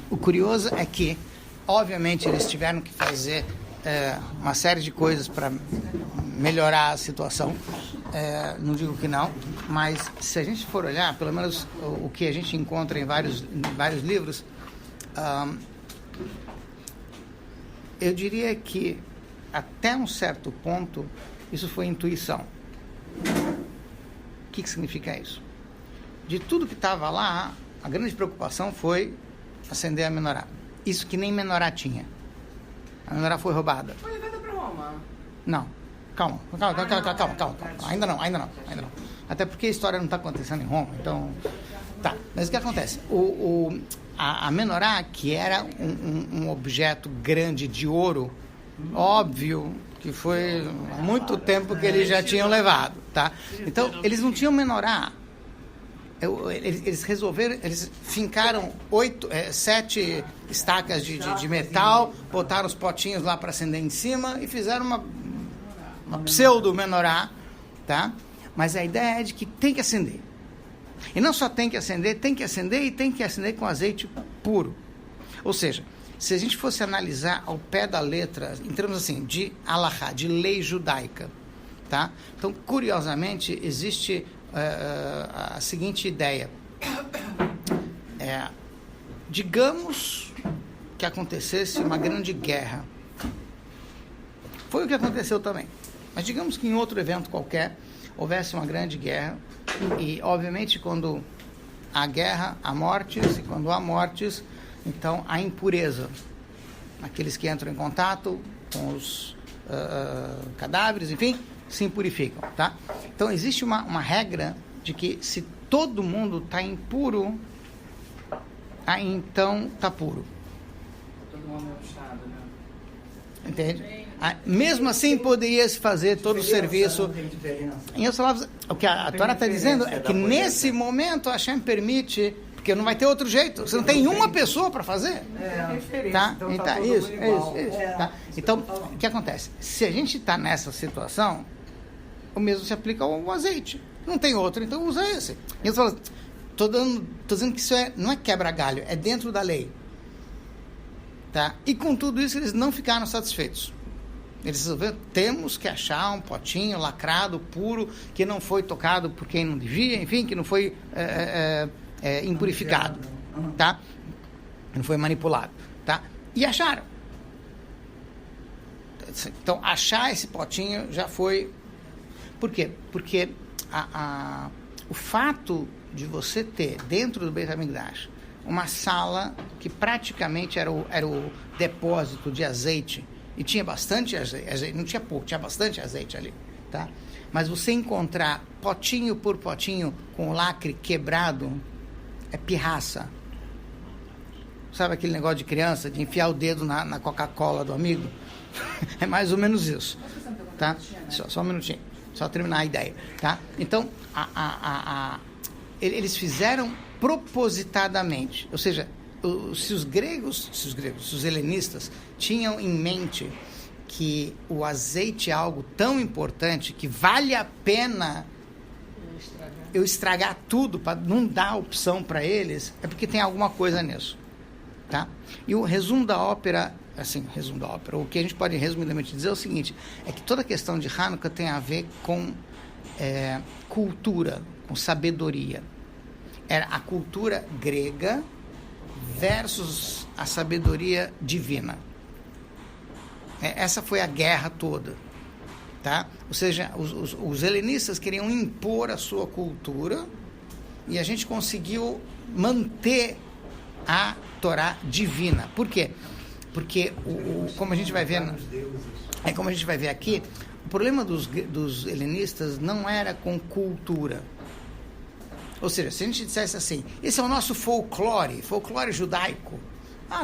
O curioso é que, obviamente, eles tiveram que fazer uma série de coisas para melhorar a situação. Não digo que não, mas se a gente for olhar, pelo menos o que a gente encontra em vários livros, eu diria que até um certo ponto isso foi intuição. O que significa isso? De tudo que estava lá, a grande preocupação foi acender a menorá. Isso que nem menorá tinha. A menorá foi roubada. Foi levada para Roma? Não. Calma. Ainda não. Até porque a história não está acontecendo em Roma. Então, tá. Mas o que acontece? A menorá, que era um objeto grande de ouro, óbvio que foi há muito tempo que eles já tinham levado, tá? Então, eles não tinham menorá. Eles resolveram, eles fincaram 7 estacas de metal, botaram os potinhos lá para acender em cima e fizeram uma pseudo-menorá, tá? Mas a ideia é de que tem que acender. E não só tem que acender com azeite puro. Ou seja, se a gente fosse analisar ao pé da letra, em termos assim, de halahá, de lei judaica, tá? Então, curiosamente, existe a seguinte ideia. Digamos que acontecesse uma grande guerra. Foi o que aconteceu também. Mas digamos que em outro evento qualquer houvesse uma grande guerra e, obviamente, quando há guerra, há mortes, e quando há mortes, então há impureza. Aqueles que entram em contato com os cadáveres, enfim, se impurificam, tá? Então, existe uma regra de que se todo mundo está impuro, aí então está puro. Todo mundo é um estado, né? Entende? Mesmo assim, poderia-se fazer todo o serviço. Em outras palavras, o que a Torá está dizendo é que nesse momento a Hashem permite, porque não vai ter outro jeito. Você não tem uma pessoa para fazer. Tá? Então, isso. Tá? Então, o que acontece? Se a gente está nessa situação, o mesmo se aplica ao azeite. Não tem outro, então usa esse. E eu falo, estou dizendo que isso não é quebra-galho, é dentro da lei. Tá? E com tudo isso, eles não ficaram satisfeitos. Eles resolveram, temos que achar um potinho lacrado, puro, que não foi tocado por quem não devia, enfim, que não foi impurificado, tá? Não foi manipulado, tá? E acharam. Então, achar esse potinho já foi... Por quê? Porque o fato de você ter dentro do Beit HaMikdash uma sala que praticamente era o depósito de azeite, e tinha bastante azeite, não tinha pouco, tinha bastante azeite ali, tá? Mas você encontrar potinho por potinho com o lacre quebrado é pirraça. Sabe aquele negócio de criança, de enfiar o dedo na Coca-Cola do amigo? É mais ou menos isso, tá? Só um minutinho, só terminar a ideia, tá? Então, eles fizeram propositadamente, ou seja, se os helenistas tinham em mente que o azeite é algo tão importante que vale a pena eu estragar tudo para não dar opção para eles, é porque tem alguma coisa nisso, tá? E o resumo da ópera, o que a gente pode resumidamente dizer é o seguinte, é que toda a questão de Hanukkah tem a ver com cultura, com sabedoria. Era a cultura grega versus a sabedoria divina. Essa foi a guerra toda, tá? Ou seja, os helenistas queriam impor a sua cultura e a gente conseguiu manter a Torá divina. Por quê? Porque, como a gente vai ver, como a gente vai ver aqui, o problema dos helenistas não era com cultura. Ou seja, se a gente dissesse assim, esse é o nosso folclore judaico,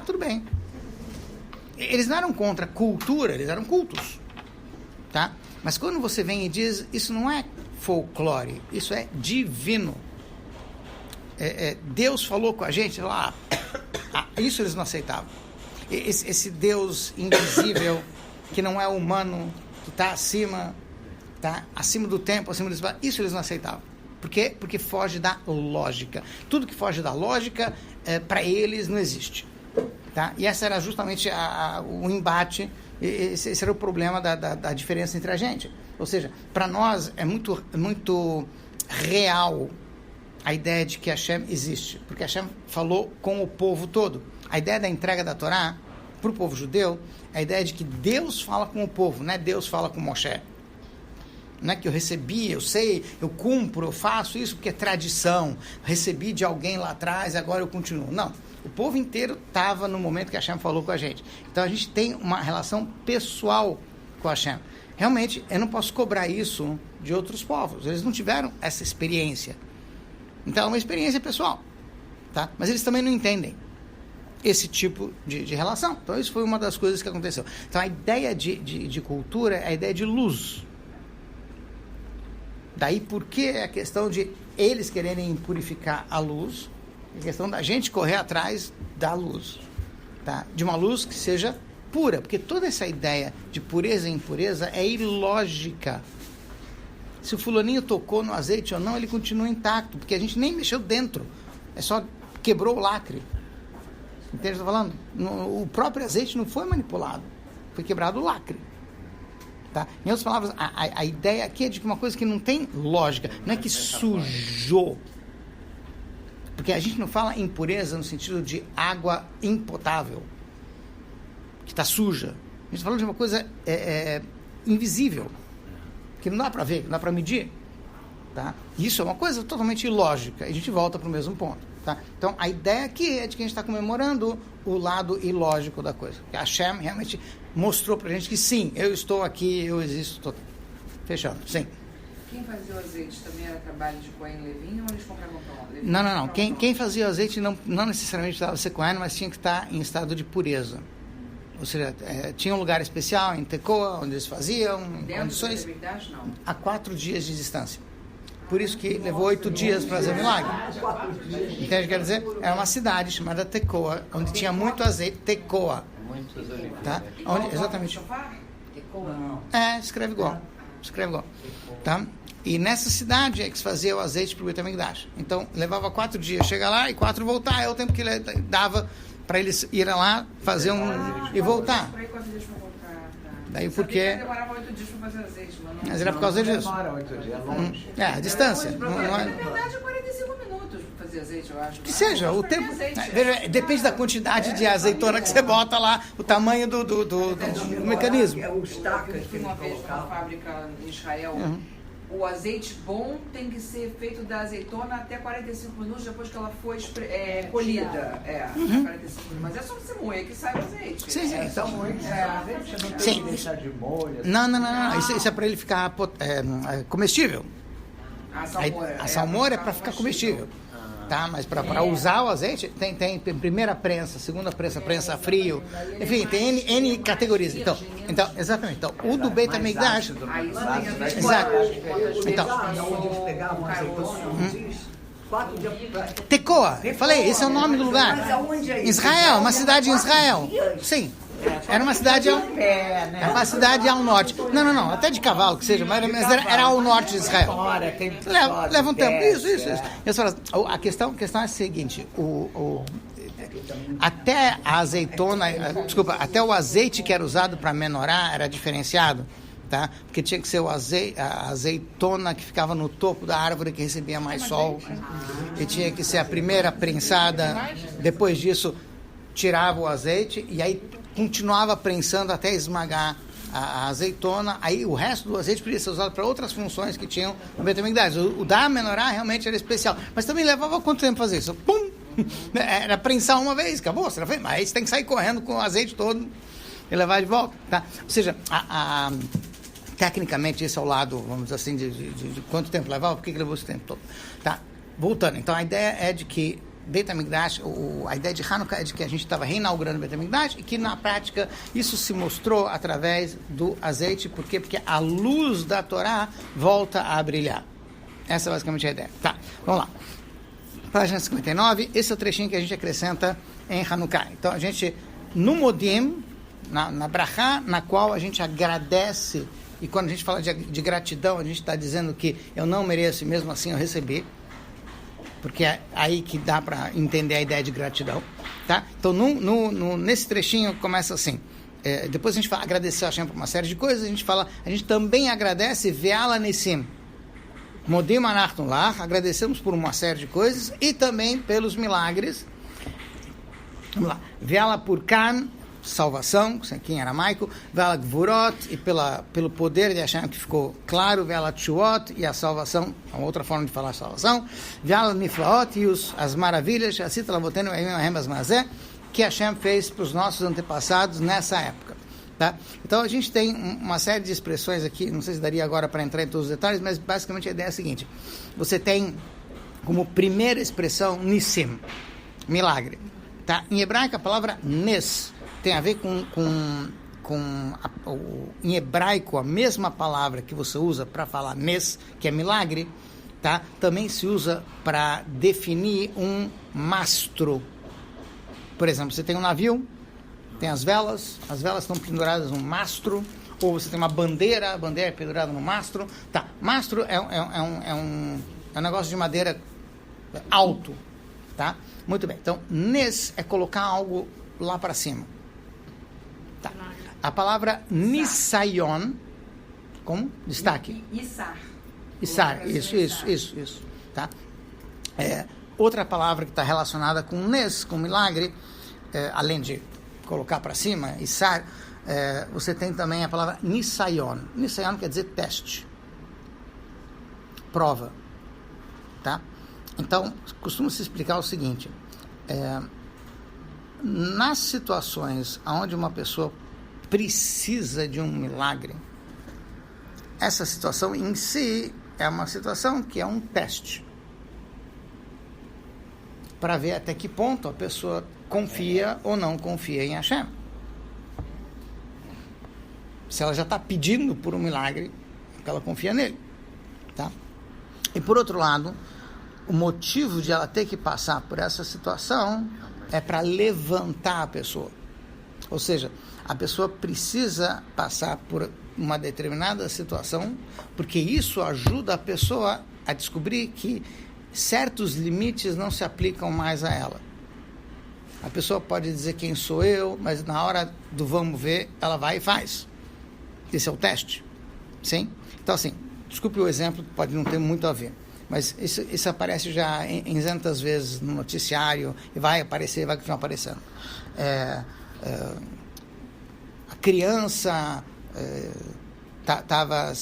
tudo bem. Eles não eram contra a cultura, eles eram cultos, tá? Mas quando você vem e diz, isso não é folclore, isso é divino. Deus falou com a gente lá, isso eles não aceitavam. Esse Deus invisível, que não é humano, que está acima do tempo, acima do espaço, isso eles não aceitavam. Porque foge da lógica. Tudo que foge da lógica, para eles, não existe. Tá? E esse era justamente o embate, esse era o problema da diferença entre a gente. Ou seja, para nós é muito real a ideia de que Hashem existe, porque Hashem falou com o povo todo. A ideia da entrega da Torá para o povo judeu é a ideia de que Deus fala com o povo, não é Deus fala com Moshe. Não é que eu recebi, eu sei, eu cumpro, eu faço isso porque é tradição, recebi de alguém lá atrás, agora eu continuo. Não, o povo inteiro estava no momento que Hashem falou com a gente. Então a gente tem uma relação pessoal com Hashem. Realmente, eu não posso cobrar isso de outros povos, eles não tiveram essa experiência. Então é uma experiência pessoal, tá? Mas eles também não entendem esse tipo de relação. Então isso foi uma das coisas que aconteceu. Então a ideia de cultura é a ideia de luz. Daí porque a questão de eles quererem purificar a luz, a questão da gente correr atrás da luz, tá? De uma luz que seja pura, porque toda essa ideia de pureza e impureza é ilógica. Se o fulaninho tocou no azeite ou não, ele continua intacto, porque a gente nem mexeu dentro, é só quebrou o lacre. Entende o que eu estou falando? O próprio azeite não foi manipulado, foi quebrado o lacre. Tá? Em outras palavras, a ideia aqui é de uma coisa que não tem lógica, não é que sujou. Porque a gente não fala impureza no sentido de água impotável, que está suja. A gente fala de uma coisa invisível, que não dá para ver, não dá para medir. Tá? Isso é uma coisa totalmente ilógica. A gente volta para o mesmo ponto. Tá? Então, a ideia aqui é de que a gente está comemorando o lado ilógico da coisa. Que a Hashem realmente mostrou para a gente que sim, eu estou aqui, eu existo. Tô fechando, sim. Quem fazia o azeite também era trabalho de Cohen Levin ou eles compravam pronto? Não. Quem fazia o azeite não necessariamente estava ser Cohen, mas tinha que estar em estado de pureza. Ou seja, tinha um lugar especial em Tekoa, onde eles faziam, em condições... Não. A 4 dias de distância. Por isso que levou 8 dias para fazer o milagre. Entende o que quer dizer? Era uma cidade chamada Tekoa, onde tinha muito azeite. Tekoa. Muitos ali. Tá? Onde, exatamente. Escreve igual. Tá? E nessa cidade é que se fazia o azeite para o Beit HaMikdash. Então, levava 4 dias. Chega lá e 4 voltar. É o tempo que ele dava para eles irem lá, fazer e voltar. Daí porque... demorava 8 dias para fazer azeite, mas era por causa disso. Demora 8 dias, é longe. A distância. Na verdade, 45 minutos para fazer azeite, eu acho. Que seja, o tempo... Veja, depende da quantidade de azeitona que você bota lá, o tamanho do mecanismo. Eu fui uma vez numa fábrica em Israel. O azeite bom tem que ser feito da azeitona até 45 minutos depois que ela foi colhida. 45 minutos. Mas é só você moer que sai o azeite. Sim. Então, muito azeite, não tem que deixar de molho. Não. Isso é para ele ficar comestível. A salmoura é para ficar comestível. Tá? Mas para usar o azeite, tem primeira prensa, segunda prensa frio, enfim, tem N categorias. Então, exatamente. Então, o do Beit HaMikdash... Exato. Então, Tekoa, falei, esse é o nome do lugar. Israel, uma cidade em Israel. Sim. Era uma cidade ao norte. Não, até de cavalo que seja, mas era ao norte de Israel. Leva um tempo. Isso. A questão é a seguinte: até a azeitona, até o azeite que era usado para menorá era diferenciado, tá? Porque tinha que ser a azeitona que ficava no topo da árvore que recebia mais sol, e tinha que ser a primeira prensada. Depois disso, tirava o azeite e aí continuava prensando até esmagar a azeitona. Aí o resto do azeite podia ser usado para outras funções que tinham no Beit HaMikdash. O da menorá realmente era especial, mas também levava quanto tempo fazer isso? Pum! Era prensar uma vez, acabou, você não fez, mas aí você tem que sair correndo com o azeite todo e levar de volta, tá? Ou seja, tecnicamente esse é o lado, vamos dizer assim, de quanto tempo levava, por que levou esse tempo todo, tá? Voltando, então a ideia é de que Beit HaMikdash, a ideia de Hanukkah é de que a gente estava reinaugurando Beit HaMikdash e que na prática isso se mostrou através do azeite. Por quê? Porque a luz da Torá volta a brilhar. Essa é basicamente a ideia. Tá, vamos lá. Página 59, esse é o trechinho que a gente acrescenta em Hanukkah. Então a gente, no Modim, na Brachá, na qual a gente agradece E quando a gente fala de gratidão, a gente está dizendo que eu não mereço e mesmo assim eu recebi. Porque é aí que dá para entender a ideia de gratidão. Tá? Então, nesse trechinho começa assim. Depois a gente fala agradecer a Hashem por uma série de coisas. A gente também agradece Ve'ala Nissim. Modim Anachnu Lach, agradecemos por uma série de coisas e também pelos milagres. Vamos lá. Ve'ala Purkan, salvação, aqui em aramaico. Ve'ala Gvurot, e pelo poder de Hashem que ficou claro. Ve'ala Tshuot, e a salvação, uma outra forma de falar salvação. Ve'ala Niflaot, e as maravilhas, Asita Lavotenu Eimim Ahem Bazmazé, que Hashem fez para os nossos antepassados nessa época. Tá? Então a gente tem uma série de expressões aqui, não sei se daria agora para entrar em todos os detalhes, mas basicamente a ideia é a seguinte: você tem como primeira expressão Nissim, milagre. Tá? Em hebraico a palavra Nes tem a ver em hebraico a mesma palavra que você usa para falar Nes, que é milagre, tá? Também se usa para definir um mastro. Por exemplo, você tem um navio, tem as velas estão penduradas no mastro, ou você tem uma bandeira, a bandeira é pendurada no mastro. Tá, mastro é um negócio de madeira alto, tá? Muito bem, então, Nes é colocar algo lá para cima. Tá. A palavra Nisayon, como? Destaque. Issar, isso, tá? Outra palavra que está relacionada com Nes, com milagre, além de colocar para cima, Issar, você tem também a palavra Nisayon. Nisayon quer dizer teste, prova, tá? Então, costuma se explicar o seguinte: nas situações onde uma pessoa precisa de um milagre, essa situação em si é uma situação que é um teste para ver até que ponto a pessoa confia ou não confia em Hashem. Se ela já está pedindo por um milagre, porque ela confia nele, tá? E por outro lado, o motivo de ela ter que passar por essa situação é para levantar a pessoa. Ou seja, a pessoa precisa passar por uma determinada situação, porque isso ajuda a pessoa a descobrir que certos limites não se aplicam mais a ela. A pessoa pode dizer quem sou eu, mas na hora do vamos ver, ela vai e faz. Esse é o teste. Sim? Então, assim, desculpe o exemplo, pode não ter muito a ver, mas isso aparece já em tantas vezes no noticiário, e vai aparecer, vai continuar aparecendo. A criança estava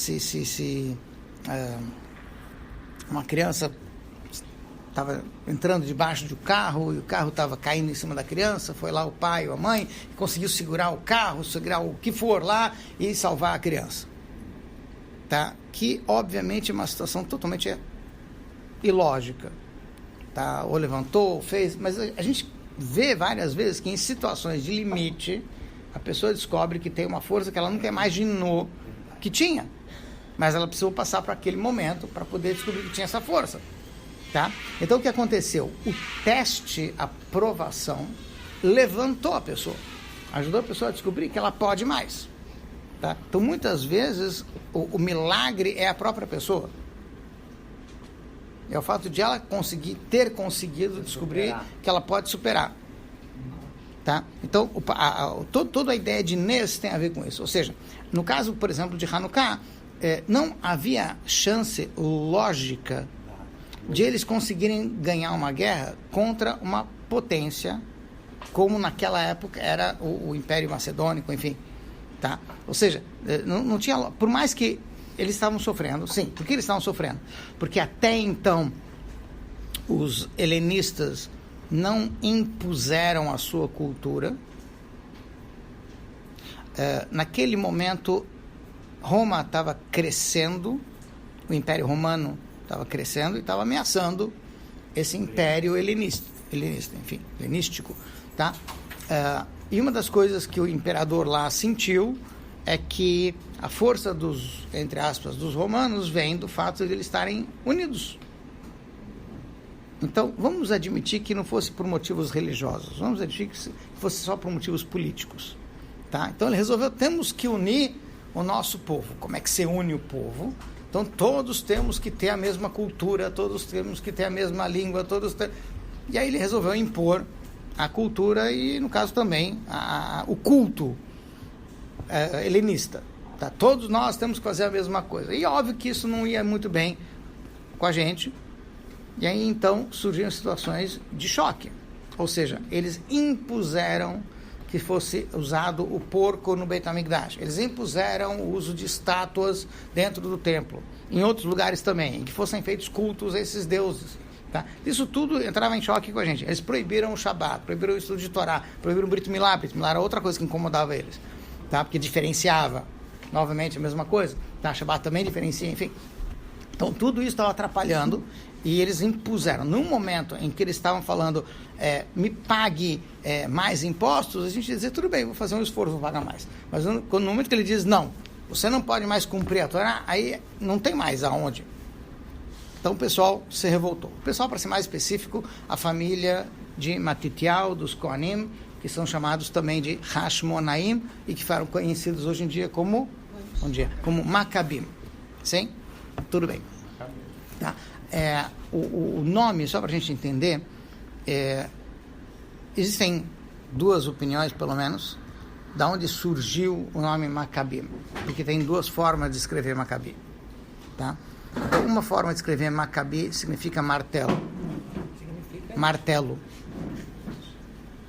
uma criança estava entrando debaixo do carro e o carro estava caindo em cima da criança, foi lá o pai ou a mãe, conseguiu segurar o carro, segurar o que for lá e salvar a criança. Tá? Que, obviamente, é uma situação totalmente ilógica. Tá? Ou levantou, ou fez, mas a gente vê várias vezes que em situações de limite, a pessoa descobre que tem uma força que ela nunca imaginou que tinha, mas ela precisou passar por aquele momento para poder descobrir que tinha essa força. Tá? Então, o que aconteceu? O teste, a provação, levantou a pessoa, ajudou a pessoa a descobrir que ela pode mais. Tá? Então, muitas vezes, o milagre é a própria pessoa. É o fato de ela ter conseguido descobrir que ela pode superar. Tá? Então, toda a ideia de Nes tem a ver com isso. Ou seja, no caso, por exemplo, de Hanukkah, não havia chance lógica de eles conseguirem ganhar uma guerra contra uma potência, como naquela época era o Império Macedônico, enfim. Tá? Ou seja, não tinha, por mais que eles estavam sofrendo, sim. Por que eles estavam sofrendo? Porque até então os helenistas não impuseram a sua cultura. Naquele momento, Roma estava crescendo, o Império Romano estava crescendo e estava ameaçando esse Império helenístico. Tá? E uma das coisas que o imperador lá sentiu é que a força dos, entre aspas, dos romanos vem do fato de eles estarem unidos. Então, vamos admitir que não fosse por motivos religiosos, vamos admitir que fosse só por motivos políticos. Tá? Então, ele resolveu, temos que unir o nosso povo, como é que se une o povo. Então, todos temos que ter a mesma cultura, todos temos que ter a mesma língua, E aí ele resolveu impor a cultura e, no caso também, o culto helenista. Tá? Todos nós temos que fazer a mesma coisa. E óbvio que isso não ia muito bem com a gente. E aí, então, surgiram situações de choque. Ou seja, eles impuseram que fosse usado o porco no Beit HaMikdash. Eles impuseram o uso de estátuas dentro do templo. Em outros lugares também, em que fossem feitos cultos a esses deuses. Tá? Isso tudo entrava em choque com a gente. Eles proibiram o Shabat, proibiram o estudo de Torá, proibiram o Brit Milá. Brit Milá era outra coisa que incomodava eles. Tá? Porque diferenciava. Novamente, a mesma coisa. Tá? Shabat também diferencia, enfim. Então, tudo isso estava atrapalhando e eles impuseram. Num momento em que eles estavam falando, me pague mais impostos, a gente ia dizer, tudo bem, vou fazer um esforço, vou pagar mais. Mas no momento que ele diz, não, você não pode mais cumprir a Torá, aí não tem mais aonde. Então, o pessoal se revoltou. O pessoal, para ser mais específico, a família de Matitiel, dos Kohanim, que são chamados também de Hashmonaim e que foram conhecidos hoje em dia como Maccabim. Sim? Tudo bem. Tá. O nome, só para a gente entender, existem duas opiniões, pelo menos, da onde surgiu o nome Maccabim, porque tem duas formas de escrever Maccabi. Tá? Então, uma forma de escrever Maccabi significa martelo. Martelo.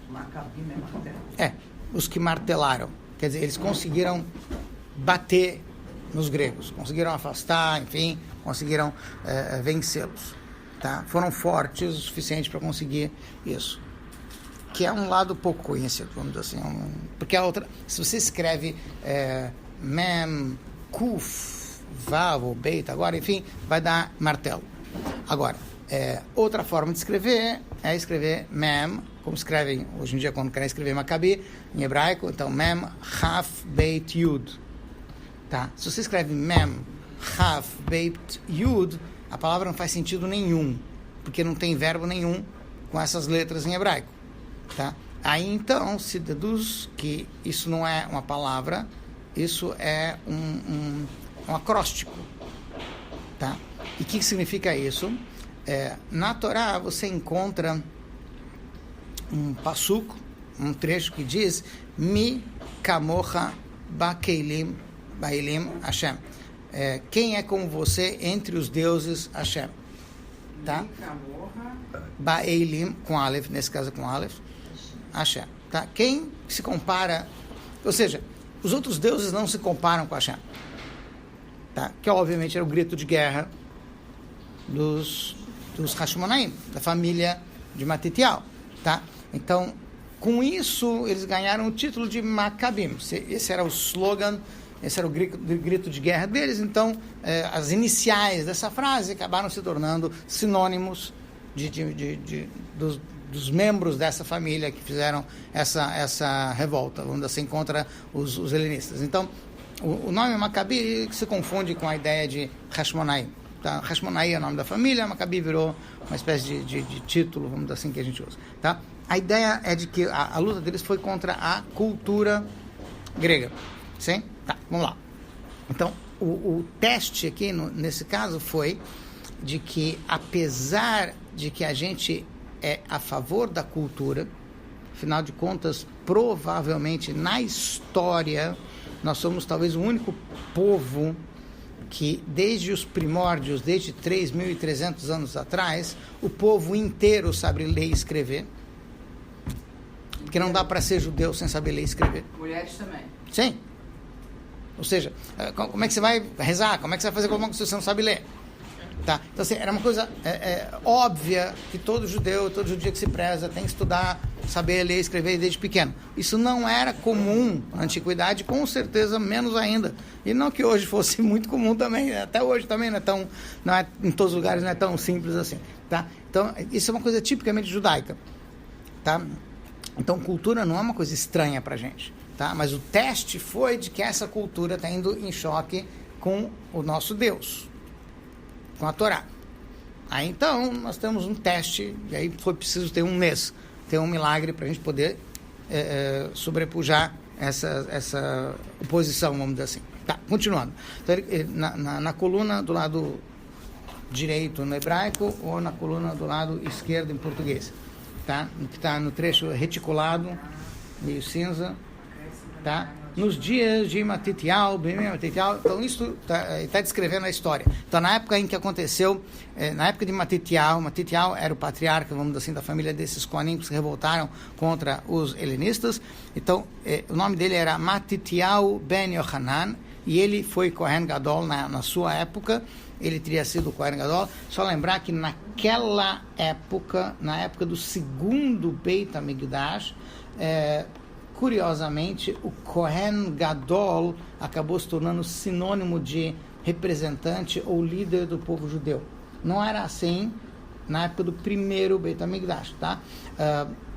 Maccabim é martelo? Os que martelaram. Quer dizer, eles conseguiram bater nos gregos, conseguiram afastar, enfim, conseguiram vencê-los. Tá? Foram fortes o suficiente para conseguir isso. Que é um lado pouco conhecido, vamos dizer assim. Porque a outra, se você escreve Mem, Kuf, Vav ou Beit, agora, enfim, vai dar martelo. Agora, outra forma de escrever é escrever Mem, como escrevem hoje em dia quando querem escrever Maccabi, em hebraico, então Mem, Chaf, Beit, Yud. Tá? Se você escreve Mem, Chaf, Beit, Yud, a palavra não faz sentido nenhum, porque não tem verbo nenhum com essas letras em hebraico. Tá? Aí então se deduz que isso não é uma palavra, isso é um acróstico. Tá? E o que significa isso? Na Torá você encontra um passuco, um trecho que diz Mi kamocha bakeilim Ba'ilim Hashem. Quem é como você entre os deuses Hashem? Tá? Ba'ilim, com Aleph, nesse caso com Aleph, Hashem. Tá? Quem se compara, ou seja, os outros deuses não se comparam com Hashem. Tá? Que obviamente era o grito de guerra dos Hashmonaim, da família de Matitiel. Tá? Então, com isso, eles ganharam o título de Maccabim. Esse era o slogan, esse era o grito de guerra deles. Então, as iniciais dessa frase acabaram se tornando sinônimos dos membros dessa família que fizeram essa revolta, onde você encontra os helenistas. Então, o nome Maccabi se confunde com a ideia de Hashmonaim. Tá? Hashmonaim é o nome da família, Maccabi virou uma espécie de título, vamos dizer assim, que a gente usa. Tá? A ideia é de que a luta deles foi contra a cultura grega. Sim? Tá, vamos lá. Então, o teste aqui, nesse caso, foi de que, apesar de que a gente é a favor da cultura, afinal de contas, provavelmente, na história, nós somos talvez o único povo que, desde os primórdios, desde 3.300 anos atrás, o povo inteiro sabe ler e escrever. Porque não dá para ser judeu sem saber ler e escrever. Mulheres também. Sim. Ou seja, como é que você vai rezar? Como é que você vai fazer como se você não sabe ler? Tá? Então, assim, era uma coisa óbvia que todo judeu, todo judia que se preza tem que estudar, saber ler e escrever desde pequeno. Isso não era comum na antiguidade, com certeza menos ainda. E não que hoje fosse muito comum também, até hoje também não é em todos os lugares não é tão simples assim. Tá? Então, isso é uma coisa tipicamente judaica. Tá? Então, cultura não é uma coisa estranha para a gente. Tá? Mas o teste foi de que essa cultura está indo em choque com o nosso Deus, com a Torá. Aí então nós temos um teste, e aí foi preciso ter um nes, ter um milagre para a gente poder sobrepujar essa oposição, vamos dizer assim. Tá, continuando. Então, na coluna do lado direito no hebraico ou na coluna do lado esquerdo em português, tá? Que está no trecho reticulado, meio cinza, tá? Nos dias de Matitial, então isso está descrevendo a história. Então, na época em que aconteceu, na época de Matitial era o patriarca, vamos dizer assim, da família desses Kohanim que se revoltaram contra os helenistas. Então, o nome dele era Matitial ben Yohanan, e ele foi Kohen Gadol na sua época. Ele teria sido Kohen Gadol. Só lembrar que naquela época, na época do segundo Beit HaMikdash, curiosamente, o Kohen Gadol acabou se tornando sinônimo de representante ou líder do povo judeu. Não era assim na época do primeiro Beit HaMikdash, tá?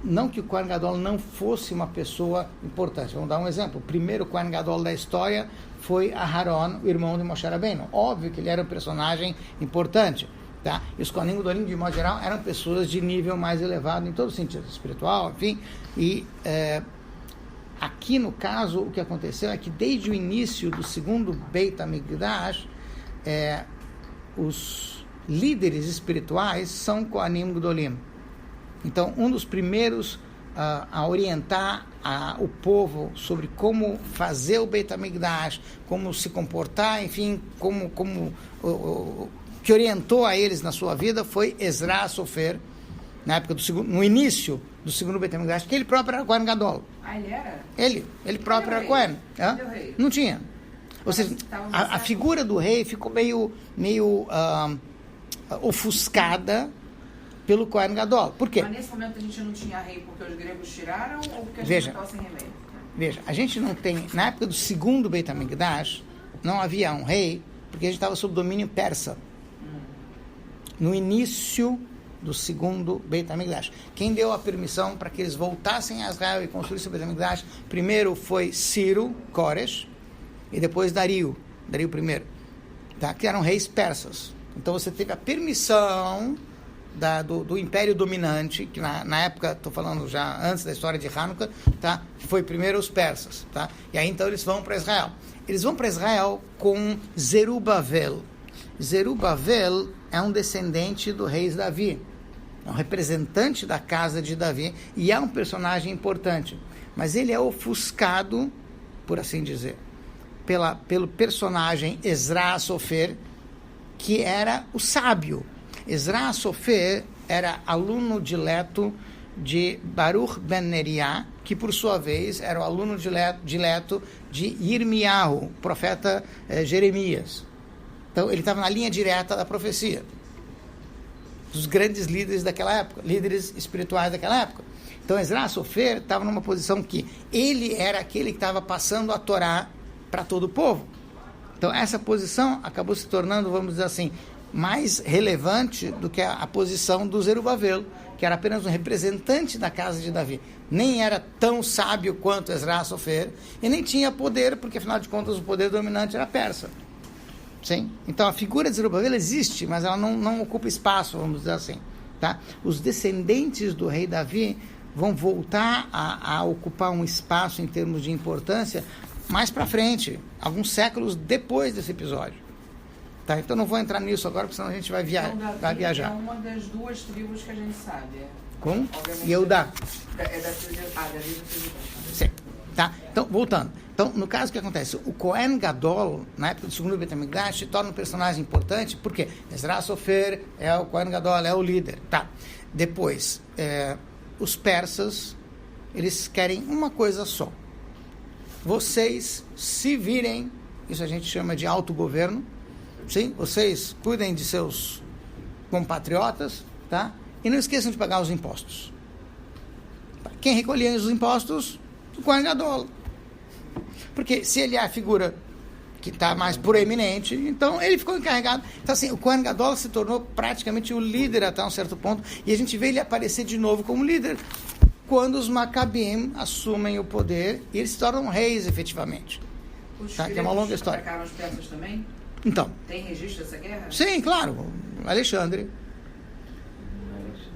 Não que o Kohen Gadol não fosse uma pessoa importante. Vamos dar um exemplo. O primeiro Kohen Gadol da história foi Aharon, o irmão de Moshe Rabbeinu. Óbvio que ele era um personagem importante, tá? E os Kohanim Gedolim, de modo geral, eram pessoas de nível mais elevado em todo sentido, espiritual, enfim. E aqui, no caso, o que aconteceu é que desde o início do segundo Beit HaMikdash, os líderes espirituais são Kohanim Gedolim. Então, um dos primeiros a orientar o povo sobre como fazer o Beit HaMikdash, como se comportar, enfim, que orientou a eles na sua vida foi Ezra Sofer, na época no início do segundo Beit HaMikdash, que ele próprio era Kohen Gadol. Ah, ele era? Ele próprio era Kohen. Não tinha. Ou seja, a figura do rei ficou meio ofuscada pelo Kohen Gadol. Por quê? Mas nesse momento a gente não tinha rei porque os gregos tiraram ou porque a gente estava sem remédio? Veja, a gente não tem... Na época do segundo Beit HaMikdash, não havia um rei porque a gente estava sob domínio persa. No início do segundo Beit HaMikdash. Quem deu a permissão para que eles voltassem a Israel e construíssem o Beit HaMikdash, primeiro foi Ciro, Koresh, e depois Dario I, tá? Que eram reis persas. Então você teve a permissão do império dominante, que na época, estou falando já antes da história de Hanukkah, tá? Foi primeiro os persas, tá? E aí então eles vão para Israel. Eles vão para Israel com Zerubbabel. Zerubbabel é um descendente do rei Davi, é um representante da casa de Davi e é um personagem importante, mas ele é ofuscado, por assim dizer, pelo personagem Ezra Sofer, que era o sábio. Ezra Sofer era aluno dileto de Baruch ben Neriah, que por sua vez era o aluno dileto de Yirmiyahu, profeta Jeremias. Então ele estava na linha direta da profecia dos grandes líderes daquela época, líderes espirituais daquela época. Então Ezra Sofer estava numa posição que ele era aquele que estava passando a Torá para todo o povo. Então essa posição acabou se tornando, vamos dizer assim, mais relevante do que a posição do Zerubbabel, que era apenas um representante da casa de Davi. Nem era tão sábio quanto Ezra Sofer e nem tinha poder, porque afinal de contas o poder dominante era persa. Sim? Então a figura de Zerubbabel existe, mas ela não ocupa espaço, vamos dizer assim, tá? Os descendentes do rei Davi vão voltar a ocupar um espaço em termos de importância mais para frente, alguns séculos depois desse episódio. Tá? Então não vou entrar nisso agora, porque senão a gente vai viajar. É uma das duas tribos que a gente sabe. Com Yehudá. É da tribo de Sim. Tá? Então, voltando. Então, no caso, o que acontece? O Kohen Gadol, na época do segundo Beit HaMikdash, se torna um personagem importante, porque Ezra Sofer é o Kohen Gadol, é o líder. Tá? Depois, os persas, eles querem uma coisa só. Vocês se virem, isso a gente chama de autogoverno, sim? Vocês cuidem de seus compatriotas, tá? E não esqueçam de pagar os impostos. Tá? Quem recolhia os impostos? O Kohen Gadol. Porque se ele é a figura que está mais proeminente, então ele ficou encarregado. Então assim, o Kohen Gadol se tornou praticamente o líder até um certo ponto, e a gente vê ele aparecer de novo como líder quando os Macabim assumem o poder e eles se tornam reis efetivamente. Tá? Que é uma longa história. Atacaram os persas também? Então. Tem registro dessa guerra? Sim, claro. Alexandre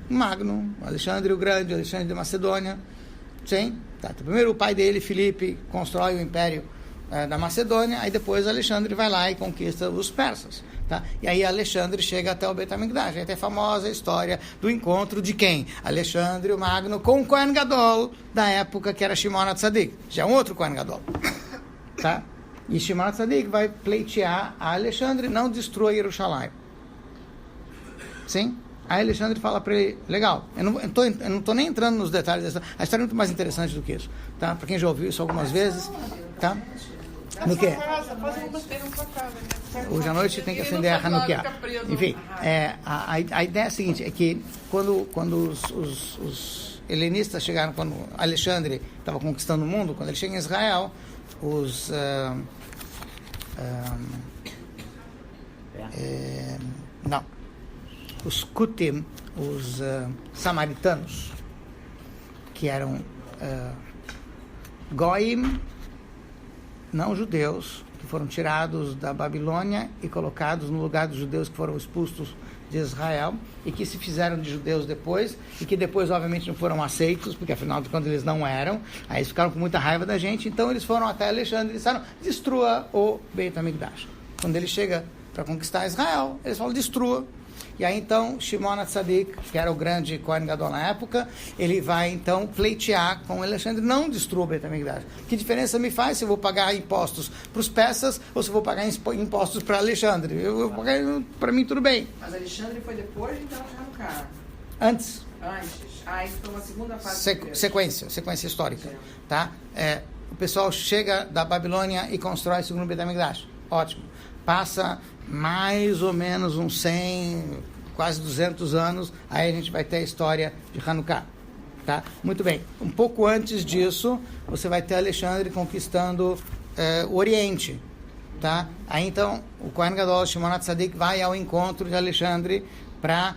Magno, Alexandre o Grande, Alexandre de Macedônia. Sim. Tá. Primeiro o pai dele, Filipe, constrói o império da Macedônia, aí depois Alexandre vai lá e conquista os persas. Tá? E aí Alexandre chega até o Beit HaMikdash. Aí tem a famosa história do encontro de quem? Alexandre o Magno com o Kohen Gadol da época que era Shimon HaTzadik. Já é um outro Kohen Gadol. Tá? E Shimon HaTzadik vai pleitear a Alexandre, não destrua Jerusalém. Sim? Aí Alexandre fala para ele, legal, eu não tô nem entrando nos detalhes dessa, a história é muito mais interessante do que isso, tá? Para quem já ouviu isso algumas vezes, tá? No que? Hoje à noite tem que acender a Hanukkah. Enfim, a ideia é a seguinte, é que quando os helenistas chegaram, quando Alexandre estava conquistando o mundo, quando ele chega em Israel, os Kutim, os samaritanos, que eram Goim, não judeus, que foram tirados da Babilônia e colocados no lugar dos judeus que foram expulsos de Israel e que se fizeram de judeus depois e que depois obviamente não foram aceitos, porque afinal de contas eles não eram, aí eles ficaram com muita raiva da gente, então eles foram até Alexandre e disseram, destrua o Beit HaMikdash. Quando ele chega para conquistar Israel, eles falam, destrua. E aí então Shimon HaTzadik, que era o grande Kohen Gadol na época, ele vai então pleitear com Alexandre, não destrua o Beit HaMikdash. Que diferença me faz se eu vou pagar impostos para os persas ou se eu vou pagar impostos para Alexandre? Eu vou pagar, para mim tudo bem. Mas Alexandre foi depois, então já no cara. Antes. Isso foi uma segunda fase. Sequência histórica. Tá? O pessoal chega da Babilônia e constrói o segundo Beit HaMikdash. Ótimo. Passa mais ou menos uns 100, quase 200 anos, aí a gente vai ter a história de Hanukkah. Tá? Muito bem. Um pouco antes disso, você vai ter Alexandre conquistando o Oriente. Tá? Aí então, o Kohen Gadol, Shimon HaTzadik, vai ao encontro de Alexandre para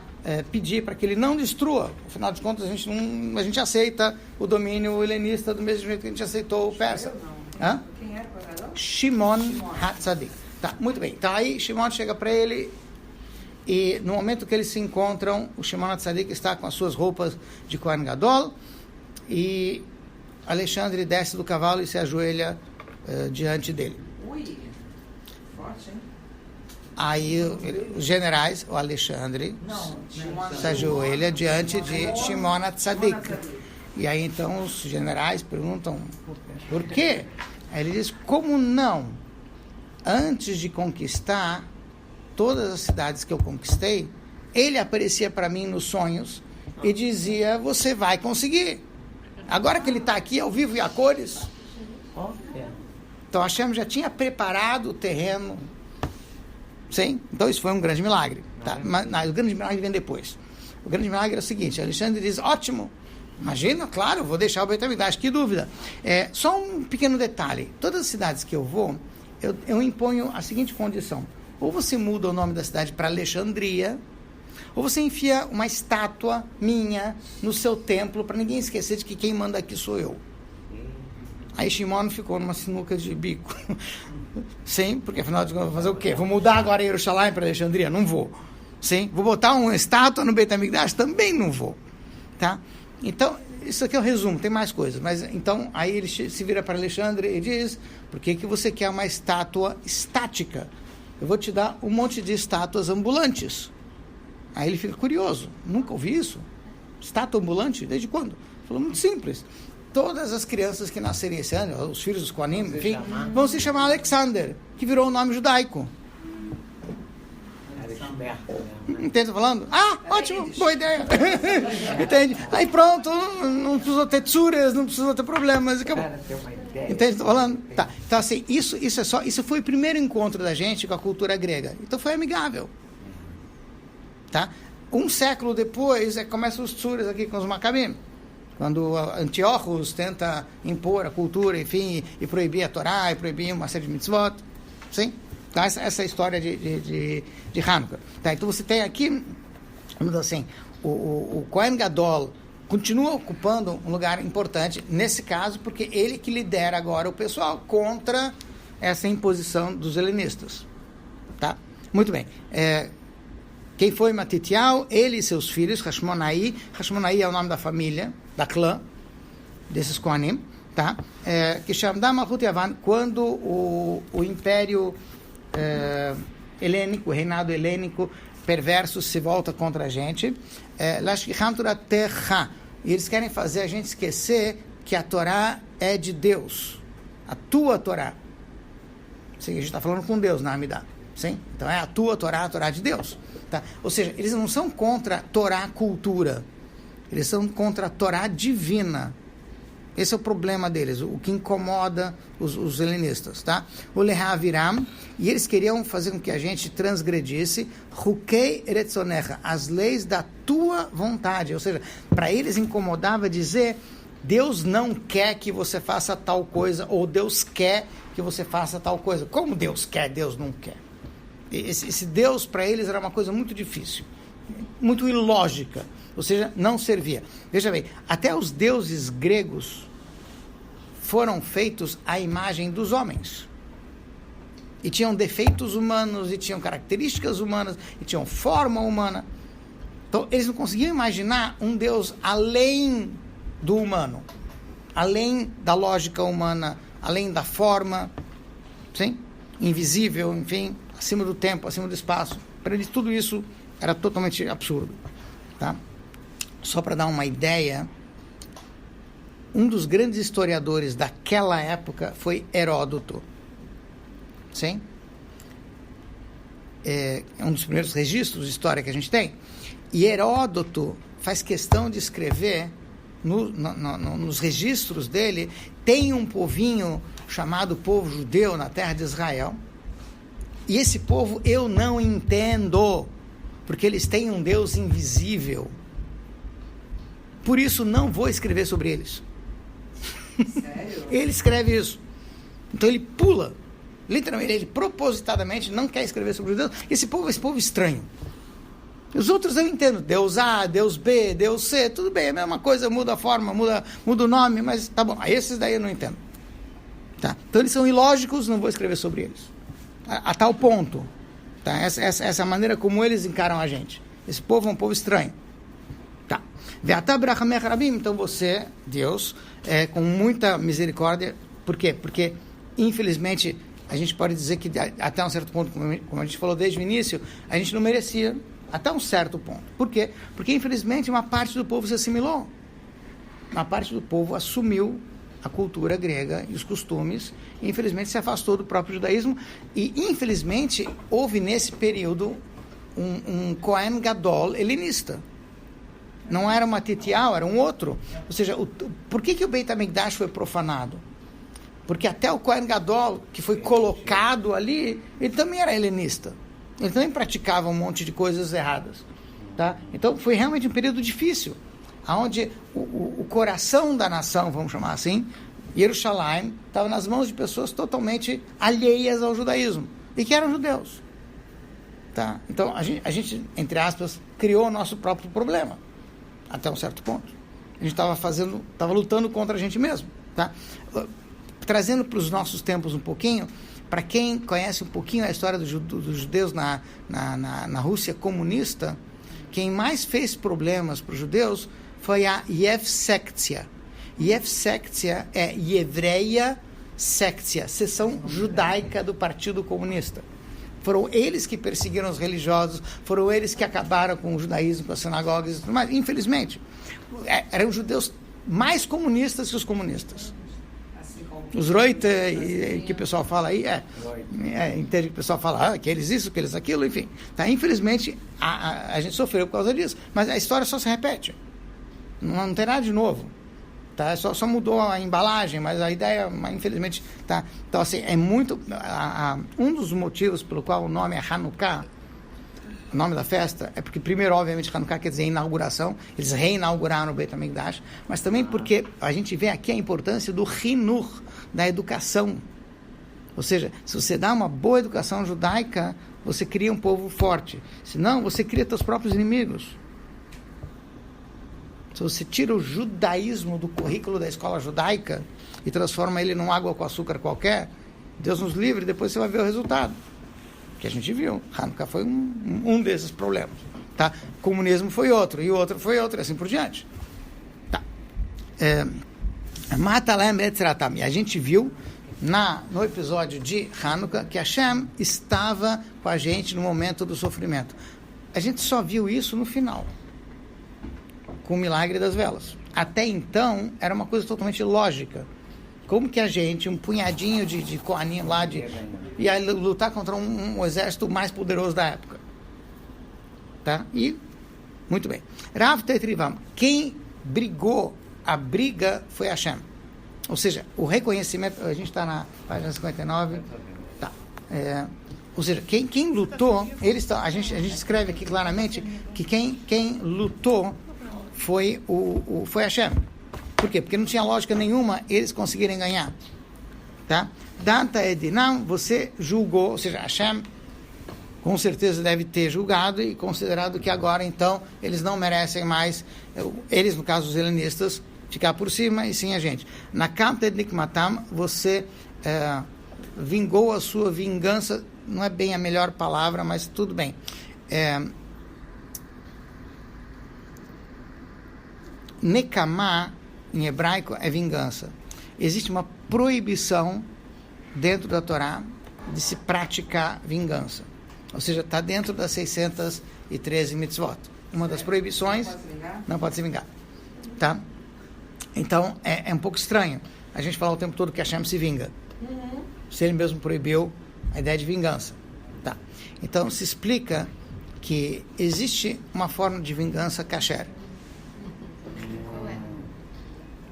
pedir para que ele não destrua. Afinal de contas, a gente aceita o domínio helenista do mesmo jeito que a gente aceitou o persa. Quem era o Kohen Gadol? Shimon HaTzadik. Tá, muito bem. Então aí Shimon chega para ele e no momento que eles se encontram, o Shimon HaTzadik está com as suas roupas de Kohen Gadol e Alexandre desce do cavalo e se ajoelha diante dele. Ui, forte, hein? Aí os generais, o Alexandre, se ajoelha diante de Shimon HaTzadik. E aí então os generais perguntam, por quê? Aí ele diz, como não? Antes de conquistar todas as cidades que eu conquistei, ele aparecia para mim nos sonhos e dizia, você vai conseguir. Agora que ele está aqui ao vivo e a cores, então Hashem já tinha preparado o terreno. Sim? Então isso foi um grande milagre. Tá? Mas o grande milagre vem depois. O grande milagre é o seguinte, Alexandre diz, ótimo, imagina, claro, vou deixar o Beit HaMikdash, que dúvida. Só um pequeno detalhe, todas as cidades que eu vou, eu imponho a seguinte condição, ou você muda o nome da cidade para Alexandria, ou você enfia uma estátua minha no seu templo, para ninguém esquecer de que quem manda aqui sou eu. Aí Shimon ficou numa sinuca de bico. Sim, porque afinal de contas, vou fazer o quê? Vou mudar agora Jerusalém para Alexandria? Não vou. Sim, vou botar uma estátua no Beit HaMikdash? Também não vou. Tá? Então, isso aqui é o resumo, tem mais coisas. Mas então, aí ele se vira para Alexandre e diz, por que você quer uma estátua estática? Eu vou te dar um monte de estátuas ambulantes. Aí ele fica curioso, nunca ouvi isso? Estátua ambulante? Desde quando? Ele falou, muito simples. Todas as crianças que nascerem esse ano, os filhos dos Kohanim, enfim, vão se chamar Alexander, que virou o nome judaico. Entende o que eu tô falando? Ótimo, boa ideia. Entende? Aí pronto, não precisou ter tsuras, não precisou ter problemas. Acabou. Entende o que eu tô falando? Tá. Então assim, isso foi o primeiro encontro da gente com a cultura grega. Então foi amigável. Tá? Um século depois, começam os tsuras aqui com os Macabim. Quando Antíochos tenta impor a cultura, enfim, e proibir a Torá, e proibir uma série de mitzvot. Sim? Então, essa é a história de Hanukkah. Tá, então, você tem aqui, vamos dizer assim, o Kohen Gadol continua ocupando um lugar importante, nesse caso, porque ele que lidera agora o pessoal contra essa imposição dos helenistas. Tá? Muito bem. Quem foi Matitial? Ele e seus filhos, Hashmonai. Hashmonai é o nome da família, da clã, desses Kohanim. tá? Que chama Malchut Yavan, quando o Império helênico, o reinado helênico perverso se volta contra a gente, e eles querem fazer a gente esquecer que a Torá é de Deus, a tua Torá. Sim, a gente está falando com Deus na Amidah. Sim? Então é a Torá de Deus. Tá? Ou seja, eles não são contra a Torá cultura, eles são contra a Torá divina. Esse é o problema deles, o que incomoda os helenistas, tá? O Lehaviram, e eles queriam fazer com que a gente transgredisse Chukei Retzonecha, as leis da tua vontade. Ou seja, para eles incomodava dizer Deus não quer que você faça tal coisa, ou Deus quer que você faça tal coisa. Como Deus quer, Deus não quer. Esse Deus para eles era uma coisa muito difícil, muito ilógica. Ou seja, não servia. Veja bem, até os deuses gregos foram feitos à imagem dos homens. E tinham defeitos humanos, e tinham características humanas, e tinham forma humana. Então, eles não conseguiam imaginar um Deus além do humano, além da lógica humana, além da forma, sim? Invisível, enfim, acima do tempo, acima do espaço. Para eles, tudo isso era totalmente absurdo. Tá? Só para dar uma ideia, um dos grandes historiadores daquela época foi Heródoto. Sim? É um dos primeiros registros de história que a gente tem. E Heródoto faz questão de escrever, nos registros dele, tem um povinho chamado povo judeu na terra de Israel. E esse povo eu não entendo, porque eles têm um Deus invisível. Por isso não vou escrever sobre eles. Sério? Ele escreve isso. Então ele pula. Literalmente, ele propositadamente não quer escrever sobre Deus. Esse povo estranho. Os outros eu entendo. Deus A, Deus B, Deus C, tudo bem, é a mesma coisa, muda a forma, muda o nome, mas tá bom. Esses daí eu não entendo. Tá? Então eles são ilógicos, não vou escrever sobre eles. A tal ponto. Tá? Essa é a maneira como eles encaram a gente. Esse povo é um povo estranho. Tá. Então você, Deus, com muita misericórdia. Por quê? Porque, infelizmente, a gente pode dizer que até um certo ponto, como a gente falou desde o início, a gente não merecia até um certo ponto. Por quê? Porque, infelizmente, uma parte do povo se assimilou. Uma parte do povo assumiu a cultura grega e os costumes, e, infelizmente, se afastou do próprio judaísmo. E, infelizmente, houve nesse período um Kohen Gadol helenista. Não era uma Titial, era um outro. Ou seja, por que o Beit HaMikdash foi profanado? Porque até o Kohen Gadol, que foi colocado ali, ele também era helenista. Ele também praticava um monte de coisas erradas. Tá? Então, foi realmente um período difícil, onde o coração da nação, vamos chamar assim, Jerusalém, estava nas mãos de pessoas totalmente alheias ao judaísmo, e que eram judeus. Tá? Então, a gente, entre aspas, criou o nosso próprio problema, até um certo ponto. A gente estava lutando contra a gente mesmo. Tá? Trazendo para os nossos tempos um pouquinho, para quem conhece um pouquinho a história dos judeus na Rússia comunista, quem mais fez problemas para os judeus foi a Yevsektia. Yevsektia é Yevreia Sektia, seção judaica do Partido Comunista. Foram eles que perseguiram os religiosos, foram eles que acabaram com o judaísmo, com as sinagogas e tudo mais. Infelizmente, eram os judeus mais comunistas que os comunistas. Os Reuter, que o pessoal fala aí, entende que o pessoal fala, que eles isso, que eles aquilo, enfim. Tá? Infelizmente, a gente sofreu por causa disso, mas a história só se repete. Não tem nada de novo. Tá? Só mudou a embalagem, mas a ideia, infelizmente, tá? Então, assim, é muito... um dos motivos pelo qual o nome é Hanukkah, o nome da festa, é porque, primeiro, obviamente, Hanukkah quer dizer inauguração, eles reinauguraram o Beit HaMikdash, mas também porque a gente vê aqui a importância do Hinur, da educação. Ou seja, se você dá uma boa educação judaica, você cria um povo forte. Senão, você cria seus próprios inimigos. Se você tira o judaísmo do currículo da escola judaica e transforma ele num água com açúcar qualquer, Deus nos livre, depois você vai ver o resultado. Que a gente viu. Hanukkah foi um desses problemas. Tá? O comunismo foi outro, e o outro foi outro, e assim por diante. Tá. Mata lem etzratam. E a gente viu no episódio de Hanukkah que Hashem estava com a gente no momento do sofrimento. A gente só viu isso no final, com o milagre das velas. Até então, era uma coisa totalmente lógica. Como que a gente, um punhadinho de Kohanim lá, ia lutar contra um exército mais poderoso da época? Tá? E, muito bem. Rav Tetrivam, quem brigou, a briga foi Hashem. Ou seja, o reconhecimento, a gente está na página 59, tá. Ou seja, quem lutou, a gente escreve aqui claramente que quem lutou foi Hashem. Por quê? Porque não tinha lógica nenhuma eles conseguirem ganhar. Tá? Danta Edinam, você julgou, ou seja, Hashem com certeza deve ter julgado e considerado que agora, então, eles não merecem mais, eles, no caso, os helenistas, ficar por cima, e sim a gente. Na Kamta Nikmatam, você vingou a sua vingança, não é bem a melhor palavra, mas tudo bem. Nekamá, em hebraico, é vingança. Existe uma proibição dentro da Torá de se praticar vingança. Ou seja, está dentro das 613 mitzvot. Uma das proibições... Não pode se vingar. Tá? Então, é um pouco estranho a gente falar o tempo todo que Hashem se vinga. Se ele mesmo proibiu a ideia de vingança. Tá? Então, se explica que existe uma forma de vingança kasher.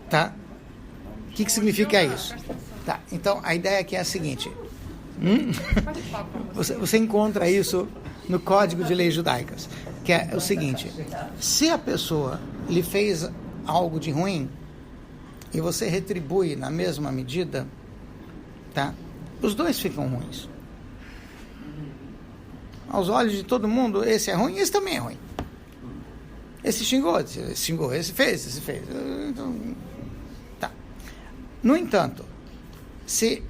Tá? O que significa isso? Tá? Então, a ideia aqui é a seguinte. Você encontra isso no Código de Leis Judaicas, que é o seguinte: se a pessoa lhe fez algo de ruim e você retribui na mesma medida, tá? Os dois ficam ruins. Aos olhos de todo mundo, esse é ruim e esse também é ruim. Esse xingou, esse fez. Então, tá. No entanto, se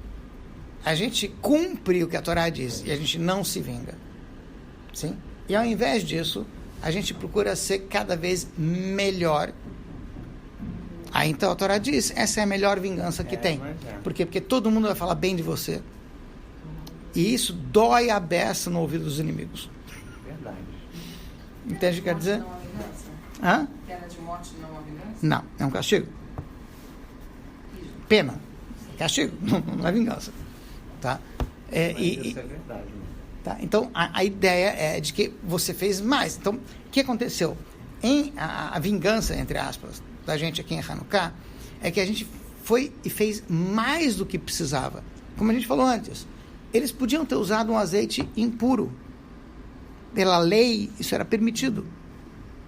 a gente cumpre o que a Torá diz e a gente não se vinga, sim? E ao invés disso, a gente procura ser cada vez melhor. Aí então a Torá diz, essa é a melhor vingança que tem. Por quê? Porque todo mundo vai falar bem de você. E isso dói a beça no ouvido dos inimigos. Verdade. Entende o que quer dizer? Não é uma vingança? Hã? Pena de morte não é uma vingança? Não, é um castigo. Pena. Castigo, não é vingança. Tá? Isso é verdade. Tá? Então, a ideia é de que você fez mais. Então, o que aconteceu? A vingança, entre aspas, da gente aqui em Hanukkah, é que a gente foi e fez mais do que precisava. Como a gente falou antes, eles podiam ter usado um azeite impuro. Pela lei, isso era permitido.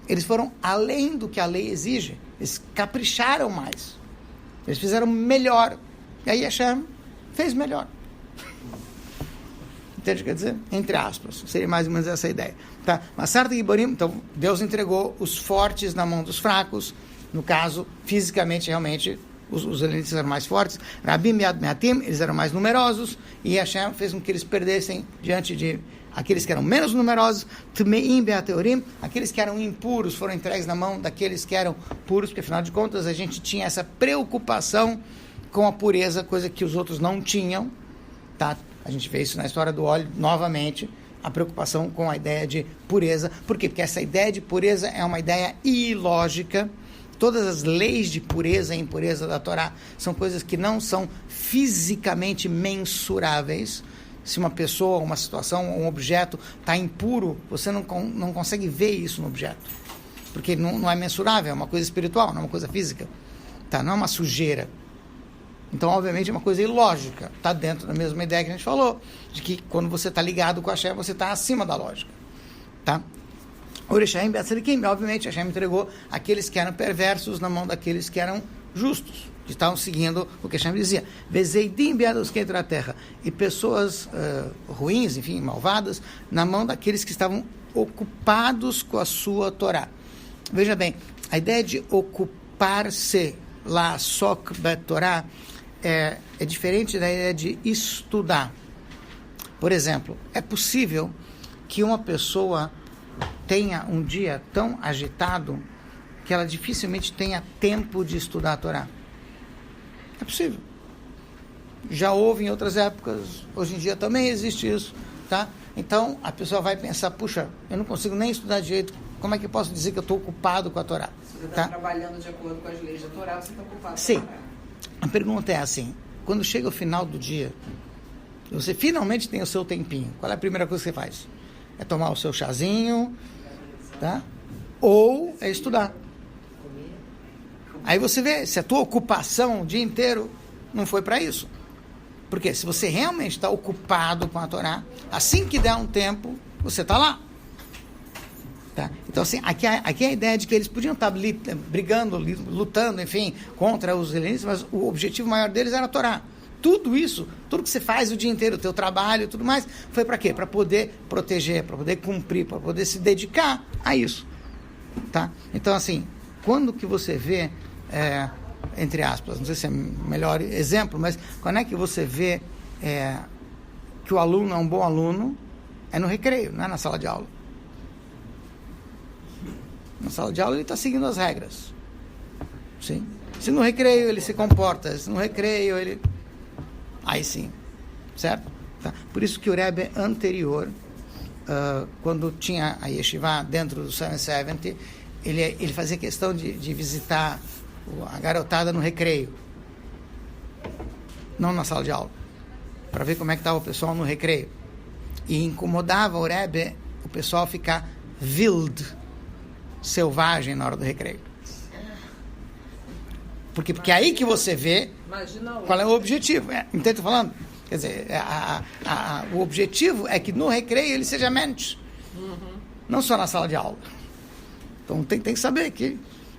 Eles foram além do que a lei exige. Eles capricharam mais. Eles fizeram melhor. E aí Hashem fez melhor. Entende o que quer dizer? Entre aspas. Seria mais ou menos essa a ideia. Tá? Mas então, Deus entregou os fortes na mão dos fracos. No caso, fisicamente, realmente, os helenistas eram mais fortes. Rabim Yad Meatim, eles eram mais numerosos. E Hashem fez com que eles perdessem diante de aqueles que eram menos numerosos. Tmeim Beateorim, aqueles que eram impuros foram entregues na mão daqueles que eram puros, porque afinal de contas a gente tinha essa preocupação com a pureza, coisa que os outros não tinham. Tá? A gente vê isso na história do óleo novamente, a preocupação com a ideia de pureza. Por quê? Porque essa ideia de pureza é uma ideia ilógica. Todas as leis de pureza e impureza da Torá são coisas que não são fisicamente mensuráveis. Se uma pessoa, uma situação, um objeto está impuro, você não consegue ver isso no objeto. Porque não é mensurável, é uma coisa espiritual, não é uma coisa física. Tá? Não é uma sujeira. Então, obviamente, é uma coisa ilógica. Está dentro da mesma ideia que a gente falou, de que quando você está ligado com a Hashem, você está acima da lógica. Tá? Oreshaim Beatzelikim, obviamente, Hashem entregou aqueles que eram perversos na mão daqueles que eram justos, que estavam seguindo o que Hashem dizia. Vezeidim Beadoskei da terra. E pessoas ruins, enfim, malvadas, na mão daqueles que estavam ocupados com a sua Torá. Veja bem, a ideia de ocupar-se lá, Sok Bet Torá, é diferente da ideia de estudar. Por exemplo, é possível que uma pessoa tenha um dia tão agitado que ela dificilmente tenha tempo de estudar a Torá. possível. Já houve em outras épocas, hoje em dia também existe isso, tá? Então, a pessoa vai pensar, puxa, eu não consigo nem estudar direito, como é que eu posso dizer que eu estou ocupado com a Torá? Se você está trabalhando de acordo com as leis da Torá, você está ocupado Sim. com a Torá. A pergunta é assim, quando chega o final do dia, você finalmente tem o seu tempinho, qual é a primeira coisa que você faz? É tomar o seu chazinho, tá? Ou é estudar. Aí você vê se a tua ocupação o dia inteiro não foi para isso. Porque se você realmente está ocupado com a Torá, assim que der um tempo, você está lá. Tá? Então, assim, aqui é a ideia de que eles podiam estar brigando, lutando, enfim, contra os helenistas, mas o objetivo maior deles era a Torá. Tudo isso, tudo que você faz o dia inteiro, o teu trabalho e tudo mais, foi para quê? Para poder proteger, para poder cumprir, para poder se dedicar a isso. Tá? Então, assim, quando que você vê, entre aspas, não sei se é o melhor exemplo, mas quando é que você vê que o aluno é um bom aluno? É no recreio, não é na sala de aula. Na sala de aula ele está seguindo as regras. Sim? Se no recreio ele se comporta, se no recreio ele... Aí sim, certo? Tá? Por isso que o Rebbe anterior, quando tinha a yeshiva dentro do 770, ele fazia questão de visitar a garotada no recreio, não na sala de aula, para ver como é que estava o pessoal no recreio. E incomodava o Rebbe o pessoal ficar wild, selvagem na hora do recreio. Porque é aí que você vê qual é o objetivo. Entende o que eu estou falando? Quer dizer, o objetivo é que no recreio ele seja mente. Não só na sala de aula. Então tem que saber que...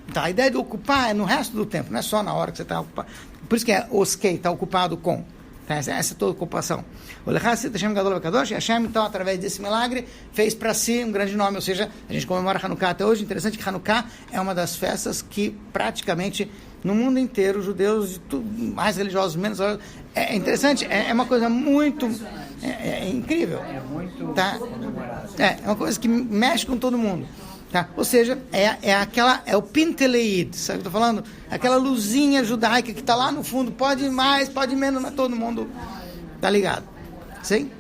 Então, a ideia de ocupar é no resto do tempo, não é só na hora que você está ocupado. Por isso que é oskei, está ocupado com. Tá? Essa é toda a ocupação. O Lechassid Hashem Gadol Vekadosh, Hashem, então, através desse milagre, fez para si um grande nome. Ou seja, a gente comemora Hanukkah até hoje. Interessante que Hanukkah é uma das festas que praticamente no mundo inteiro, judeus, de tudo, mais religiosos, menos religiosos, é interessante, é uma coisa muito incrível. É muito... Tá? É uma coisa que mexe com todo mundo. Tá? Ou seja, é o Pinteleid, sabe o que eu estou falando? Aquela luzinha judaica que está lá no fundo, pode mais, pode menos, mas todo mundo tá ligado. Sim?